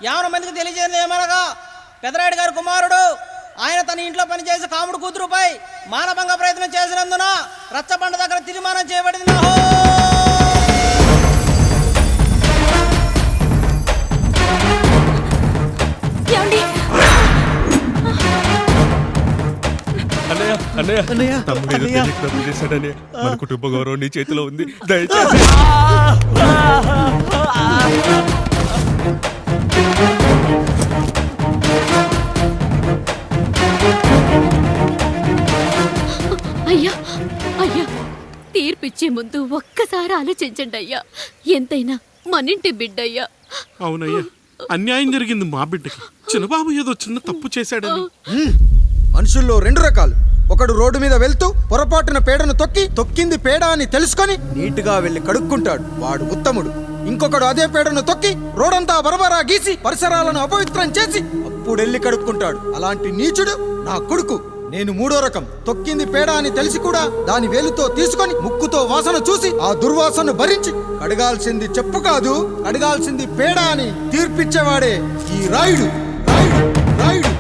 యావన మందికి తెలియజేయడం ఏమనగా పెదరాయుడు గారి కుమారుడు ఆయన తన ఇంట్లో పనిచేసే కాముడు కూతురుపై మానభంగ ప్రయత్నం చేసినందున రచ్చబండ దగ్గర తీర్మానం చేయబడింది. మన కుటుంబ గౌరవం నీ చేతిలో ఉంది, దయచేసి. అయ్యా అయ్యా, తీర్పిచ్చే ముందు ఒక్కసారి ఆలోచించండి అయ్యా. ఎంతైనా మనింటి బిడ్డయ్యా. అవునయ్యా, అన్యాయం జరిగింది మా బిడ్డకి. చిన్నబాబు ఏదో చిన్న తప్పు చేశాడని. మనుషుల్లో రెండు రకాలు. ఒకడు రోడ్డు మీద వెళ్తూ పొరపాటున పేడను తొక్కింది పేడ అని తెలుసుకొని నీట్గా వెళ్లి కడుక్కుంటాడు, వాడు ఉత్తముడు. ఇంకొకడు అదే పేడను తొక్కి రోడంతా బరబరా గీసి పరిసరాలను అపవిత్రం చేసి అప్పుడెళ్ళి కడుక్కుంటాడు. అలాంటి నీచుడు నా కొడుకు. నేను మూడో రకం. తొక్కింది పేడ అని తెలిసి కూడా దాని వేలుతో తీసుకొని ముక్కుతో వాసన చూసి ఆ దుర్వాసన భరించి కడగాల్సింది చెప్పు కాదు, కడగాల్సింది పేడ అని తీర్పిచ్చేవాడే ఈ రాయుడు. రాయుడు రాయుడు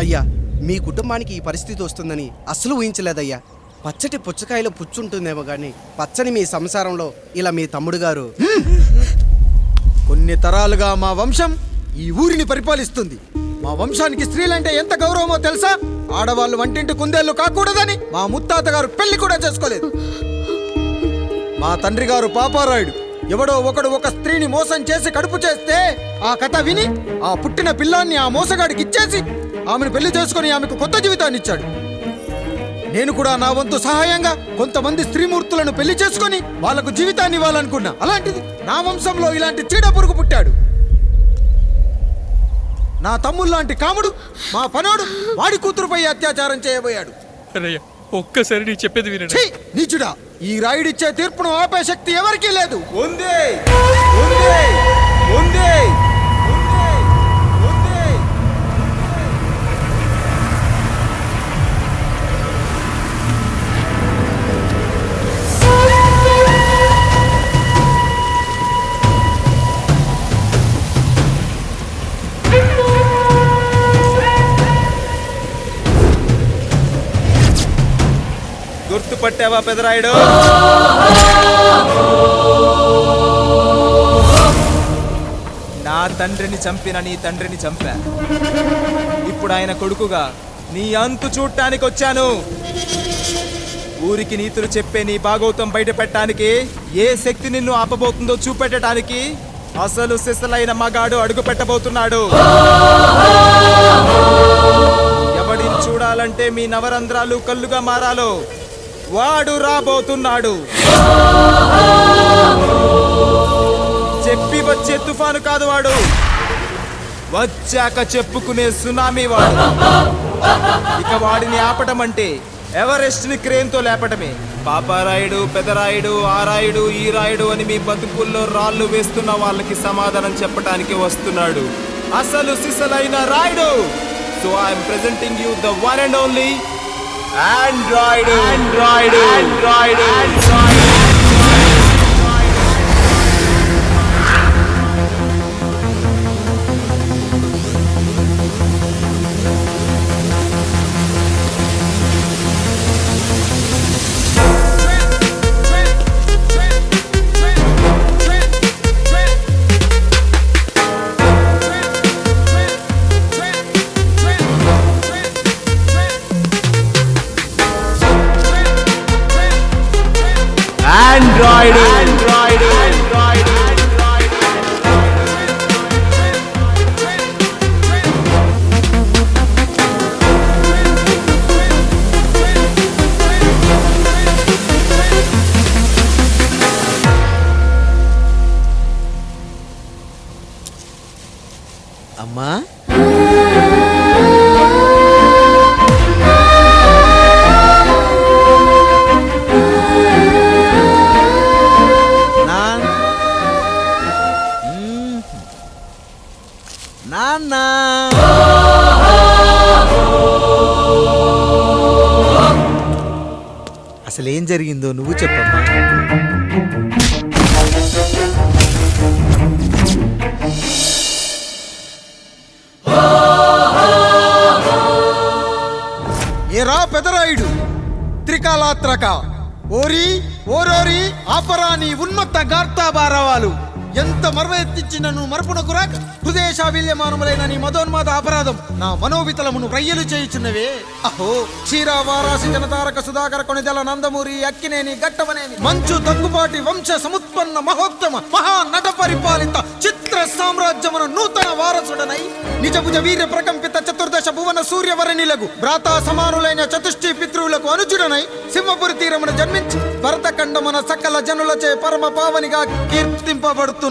అయ్యా, మీ కుటుంబానికి ఈ పరిస్థితి వస్తుందని అసలు ఊహించలేదయ్యా. పచ్చటి పుచ్చకాయలో పుచ్చుంటుందేమో గాని పచ్చని మీ సంసారంలో ఇలా మీ తమ్ముడు గారు కొన్ని తరాలుగా మా వంశం ఈ ఊరిని పరిపాలిస్తుంది. మా వంశానికి స్త్రీలంటే ఎంత గౌరవమో తెలుసా? ఆడవాళ్ళు వంటింటి కుందేళ్లు కాకూడదని మా ముత్తాత గారు పెళ్లి కూడా చేసుకోలేదు. మా తండ్రి గారు పాపారాయుడు ఎవడో ఒకడు ఒక స్త్రీని మోసం చేసి కడుపు చేస్తే ఆ కథ విని ఆ పుట్టిన పిల్లాన్ని ఆ మోసగాడికి ఇచ్చేసి ఆమెను పెళ్లి చేసుకుని ఆమెకు కొత్త జీవితాన్ని ఇచ్చాడు. నేను కూడా నా వంతు సహాయంగా కొంతమంది స్త్రీమూర్తులను పెళ్లి చేసుకుని వాళ్లకు జీవితాన్ని ఇవ్వాలనుకున్నా. అలాంటిది నా వంశంలో ఇలాంటి చీడ పురుగు పుట్టాడు. నా తమ్ముళ్ళలాంటి కాముడు మా పనోడు వాడి కూతురుపై అత్యాచారం చేయబోయాడు. ఒక్కసారి నీ చెప్పేది వినండి. నీచుడా, ఈ రాయుడిచ్చే తీర్పును ఆపే శక్తి ఎవరికీ లేదు. గుర్తుపట్టావా పెదరాయుడు? నా తండ్రిని చంపిన నీ తండ్రిని చంపా. ఇప్పుడు ఆయన కొడుకుగా నీ అంతు చూడటానికి వచ్చాను. ఊరికి నీతులు చెప్పే నీ భాగవతం బయట పెట్టడానికి ఏ శక్తి నిన్ను ఆపబోతుందో చూపెట్టడానికి అసలు సిసలైన మగాడు అడుగు పెట్టబోతున్నాడు. ఎవడిని చూడాలంటే మీ నవరంధ్రాలు కళ్ళుగా మారాలో వాడు రాబోతున్నాడు. చెప్పి వచ్చే తుఫాను కాదు వాడు, వచ్చాక చెప్పుకునే సునామీ వాడు. ఇక వాడిని ఆపటం అంటే ఎవరెస్ట్ ని క్రేన్తో లేపటమే. పాపారాయుడు, పెదరాయుడు, ఆ రాయుడు, ఈ రాయుడు అని మీ బతుకుల్లో రాళ్ళు వేస్తున్న వాళ్ళకి సమాధానం చెప్పడానికి వస్తున్నాడు అసలు సిసలైన Rayudu. So I'm presenting you the one and only Android. జరిగిందో నువ్వు చెప్పమ్మా. ఏరా పెదరాయుడు, త్రికాలాత్రక, ఓరి ఓరోరి ఆపరా నీ ఉన్మత్త గార్తాబారావాలు. ఎంత మర్వ ఎత్తించినను మరపునకు రాక హృదయశావిల్యమానములైన నీ మదోన్మాద అపరాధం నా మనోవితలమును రయ్యలు చేయుచున్నవే. అహో క్షీర వారాసి జనతారక సుధాకర కొనిదల నందమూరి అక్కినేని గట్టవనేని మంచు దగ్గుబాటి వంశ సముత్పన్న మహోత్తమ మహా నట పరిపాలిత చిత్ర సామ్రాజ్యమున నూతన వారసుడనై నిజభుజ వీర్య ప్రకంపిత చతుర్దశ భువన సూర్యవరణిలకు భ్రాతా సమానులైన చతుష్టి పితృవులకు అనుజుడనై సింహపురి తీరమున జన్మించి భరతఖండమున సకల జనులచే పరమ పావనిగా కీర్తింపబడుతున్న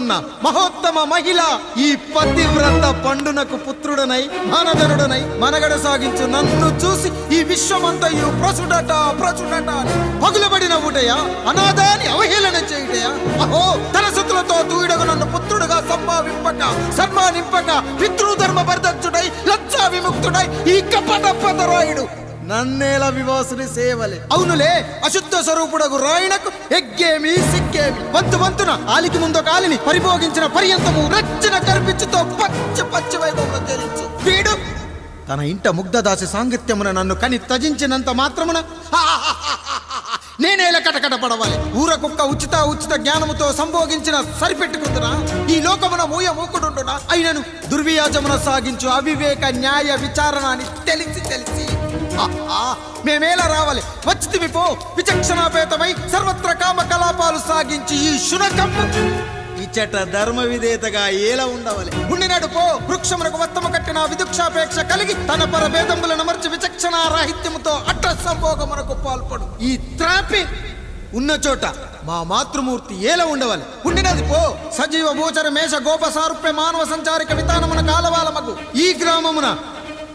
మహోత్తమ మహిళ ఈ పతివ్రత పండునకు పుత్రుడనై మానధనుడనై మనగడ సాగించు నన్ను చూసి ఈ విశ్వమంతయు ప్రచుడట ప్రచుడట పగులబడిన ఊటయా అనాథాన్ని అవహేళన చేయుటయా. అహో తన సుతులతో దూడగు నన్ను పుత్రుడుగా సంభావింపక సన్మానింపక పితృధర్మ పరిదక్షుడై లజ్జా విముక్తుడై ఈ కపట పదరాయుడు నన్నేల వివాసుని సేవలే. అవునులే, అశుద్ధ స్వరూపుడగు రాయణకు ఎగ్గేమి సిగ్గేమి. వంతు వంతున ఆలికి ముందు కాలిని పరిభోగించిన పర్యంతము రచ్చన కర్పించుతో పచ్చ పచ్చ వైభవంలో తేలించు వీడు తన ఇంట ముగ్ధదాసి సాంగత్యమున నన్ను కని త్యజించినంత మాత్రమున నేనేలా కటకట పడవాలి. ఊర కుక్క ఉచిత జ్ఞానముతో సంభోగించిన సరిపెట్టుకుంటున్నా ఈ లోకమున మూయ మూకుడుండునా. అయినను దుర్వ్యాజమున సాగించు అవివేక న్యాయ విచారణ అని తెలిసి మేమేలా రావాలి. వచ్చితివి పో విచక్షణాపేతమై సర్వత్ర కామ కలాపాలు సాగించి ఈ శునకమ్ము ఇచ్చట ధర్మ విధేతగా ఏలా ఉండవాలి. ఉండినాడు పో వృక్షమునకు వత్తము కట్టిన విదుక్షాపేక్ష కలిగి తన పరభేదములను మర్చి విచక్షణ రాహిత్యముతో అట్ట సంభోగమునకు పాల్పడు. ఈ త్రాపి ఉన్న చోట మా మాతృమూర్తి ఏలా ఉండవాలి. ఉండినది పో సజీవ భూచర మేష గోప సారూప్య మానవ సంచారిక విధానమున కాలవాలమగు ఈ గ్రామమున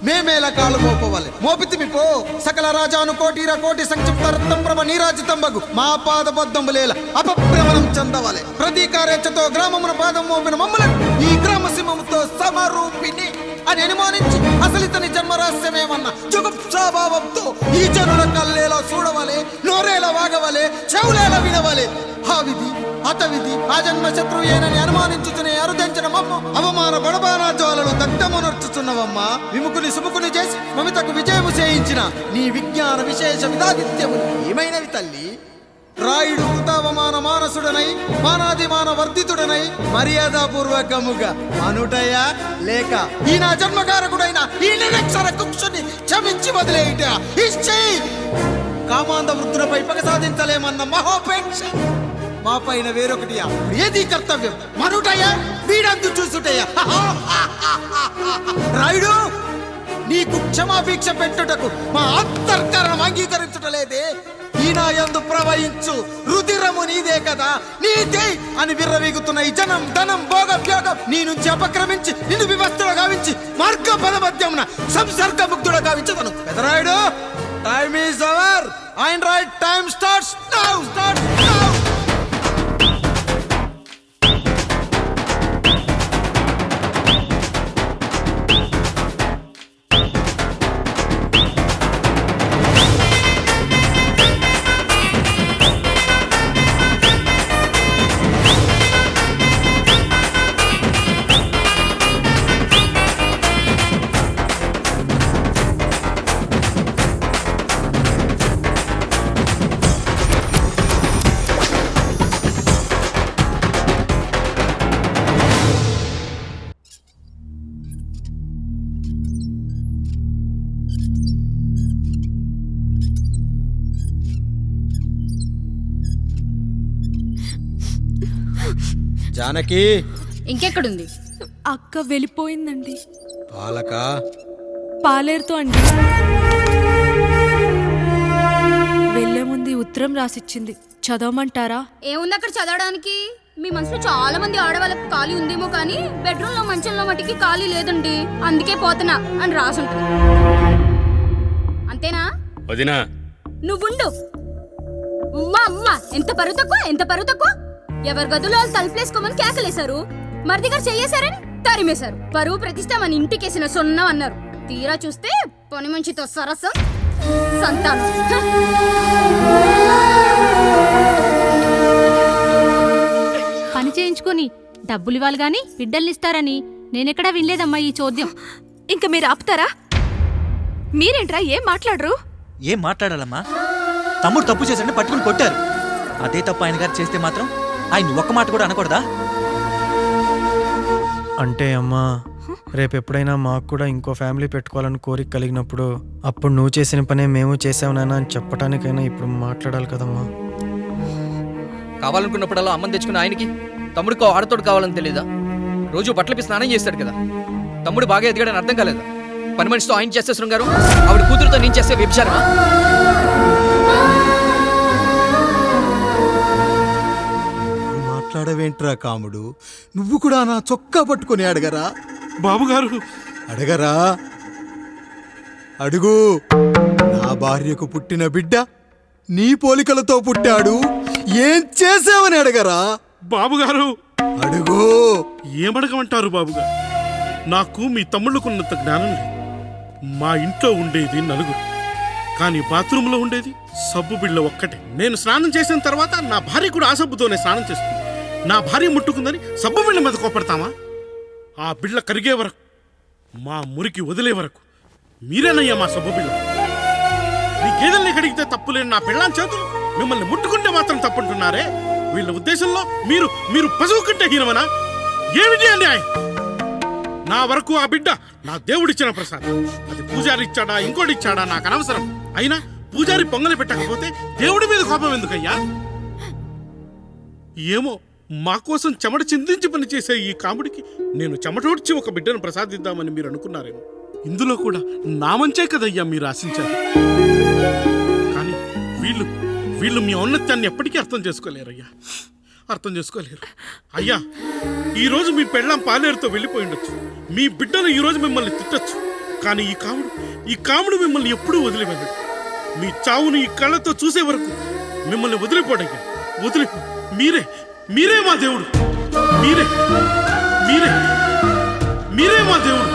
మేమేలా కాలు మోపవాలి. మోపితిమి పో సకల రాజాను కోటీర కోటి సంక్షిప్త రత్నప్రభ నీరాజితంబగు మా పాదబద్ధములేల అపభ్రమణం చెందవాలి. ప్రతీకారేచ్ఛతో గ్రామమున పాదం మోపిన మమ్మలను ఈ గ్రామ సింహముతో సమరూపిణి అని అనుమానించి అసలితని జన్మరహస్యమేమన్న జుగుప్సాభావంతో ఈ జనుల కల్లేలా చూడవాలి, నోరేలా వాగవాలి, చెవులేలా వినవాలి. ఆ విధి అతవిధి ఆ జన్మ శత్రువు ఏనని అనుమానించుచునే అరుదించిన మమ్మ అవమాన బడబానా జ్వాలలు దగ్ధమునర్చుచున్నవమ్మా. విముకుని సుముకుని చేసి మమితకు విజయము చేయించిన నీ విజ్ఞాన విశేష విధాదిత్యము ఏమైనవి తల్లి. రాయుడు కృతావమాన మానసుడనై మానాదిమాన వర్ధితుడనై మర్యాదపూర్వకముగా అనుటయా లేక ఈ నా జన్మకారకుడైన ఈ నిరక్షర కుక్షుని క్షమించి వదిలేయుట ఇచ్చి కామాంధ వృద్ధులపై పగ సాధించలేమన్న మహోపేక్ష మా పైన వేరొకటియా. ఏది కర్తవ్యం మనుటయా వీడందు చూసుటయా. రాయుడు నీకు క్షమాభిక్ష పెట్టుటకు మా అంతర్కరణం అంగీకరించుటలేదే. ఈనాయందు ప్రవహించు రుధిరము నీదే కదా, నీదే అని విర్రవీగుతున్న ఈ జనం ధనం భోగ వ్యోగం నీ నుంచి అపక్రమించి నిన్ను వివస్థలో గావించి మార్గ పదమధ్యమున సంసర్గ ముగ్ధుడు గావించదను. Pedarayudu time is over and right time starts now. Janaki ఇంకెక్కడుంది? అక్క వెళ్ళిపోయిందండి. పాలక పాలేరుతో అండి. వెళ్లే ముందు ఉత్తరం రాసిచ్చింది, చదవమంటారా? ఏముంది అక్కడ చదవడానికి? మీ మనసులో చాలా మంది ఆడవాళ్ళకి ఖాళీ ఉందేమో కానీ బెడ్రూమ్ లో మంచంలో మట్టికి ఖాళీ లేదండి, అందుకే పోతున్నా అని రాసుంటుంది. అంతేనా వదినా? నువ్వుండు. అమ్మ ఎంత పరువు తక్కువ. ఎవరి గదులు వాళ్ళు తలుపులేసుకోమని కేకలేశారు, మరిదిగారు చెయ్యేశారని తరిమేశారు. పరువు ప్రతిష్ట మన ఇంటికేసిన సొన్నం అన్నారు. తీరా చూస్తే పని మంచితో సరసం సంతానం హ! పని చేయించుకొని డబ్బులు ఇవ్వాలి గాని బిడ్డల్నిస్తారని నేనెక్కడా వినలేదమ్మా ఈ చోద్యం. ఇంక మీరు ఆపుతారా? మీరేంట్రా ఏం మాట్లాడరు? ఏం మాట్లాడాలమ్మా? తమ్ముడు తప్పు చేశాడని పట్టుకుని కొట్టారు. అదే తప్పు ఆయన గారు చేస్తే మాత్రం ఆయన ఒక్క మాట కూడా అనకూడదా? అంటే అమ్మా, రేపు ఎప్పుడైనా మాకు కూడా ఇంకో ఫ్యామిలీ పెట్టుకోవాలని కోరిక కలిగినప్పుడు అప్పుడు నువ్వు చేసిన పనే మేము చేసావు నాన్న అని చెప్పడానికైనా ఇప్పుడు మాట్లాడాలి కదమ్మా. కావాలనుకున్నప్పుడల్లా అమ్మని తెచ్చుకున్న ఆయనకి తమ్ముడికి ఆడతోడు కావాలని తెలీదా? రోజు బట్టలపై స్నానం చేస్తాడు కదా. తమ్ముడు బాగా ఎదిగాడని అర్థం కాలేదా? పని మనిషితో ఆయన చేస్తే శృంగారం, ఆవిడ కూతురుతో నేను చేస్తే వ్యభిచారమా? మాట్లాడవేంట్రా కాముడు? నువ్వు కూడా నా చొక్కా పట్టుకొని అడగరా? బాబుగారు అడగరా? అడుగు. నా భార్యకు పుట్టిన బిడ్డ నీ పోలికలతో పుట్టాడు, ఏం చేసావని అడగరా? బాబుగారు అడుగు. ఏమడగమంటారు బాబుగారు? నాకు మీ తమ్ముళ్ళకున్నంత జ్ఞానం లేదు. మా ఇంట్లో ఉండేది నలుగురు, కానీ బాత్రూంలో ఉండేది సబ్బు బిళ్ళ ఒక్కటే. నేను స్నానం చేసిన తర్వాత నా భార్య కూడా ఆ సబ్బుతోనే స్నానం చేస్తుంది. నా భార్య ముట్టుకుందని సబ్బు బిళ్ళ మీద కోపడతామా? ఆ బిళ్ళ కరిగే వరకు, మా మురికి వదిలే వరకు మీరేనయ్యా మా సబ్బు బిళ్ళ. మీ గేదెల్ని కడిగితే తప్పులేని నా పిల్లాని చేతులు మిమ్మల్ని ముట్టుకుంటే మాత్రం తప్పుంటున్నారే. వీళ్ళ ఉద్దేశంలో మీరు మీరు పశువు కంటే హీనమనా? ఏమిటి అన్యాయం? నా వరకు ఆ బిడ్డ నా దేవుడిచ్చిన ప్రసాదం. అది పూజారి ఇచ్చాడా ఇంకోటి ఇచ్చాడా నాకు అనవసరం. అయినా పూజారి పొంగలి పెట్టకపోతే దేవుడి మీద కోపం ఎందుకయ్యా? ఏమో, మా కోసం చెమట చిందించి పనిచేసే ఈ కాముడికి నేను చెమటోడ్చి ఒక బిడ్డను ప్రసాదిద్దామని మీరు అనుకున్నారేమో. ఇందులో కూడా నా మంచే కదయ్యా మీరు ఆశించారు. కానీ వీళ్ళు మీ ఔన్నత్యాన్ని ఎప్పటికీ అర్థం చేసుకోలేరయ్యా, అర్థం చేసుకోలేరు. అయ్యా, ఈరోజు మీ పెళ్ళాం పాలేరుతో వెళ్ళిపోయి ఉండొచ్చు, మీ బిడ్డను ఈరోజు మిమ్మల్ని తిట్టచ్చు, కానీ ఈ కాముడు మిమ్మల్ని ఎప్పుడూ వదిలి వెళ్ళడు. మీ చావును ఈ కళ్ళతో చూసే వరకు మిమ్మల్ని వదిలిపోడయ్యా, వదిలిపో. మీరే మా దేవుడు, మీరే మా దేవుడు.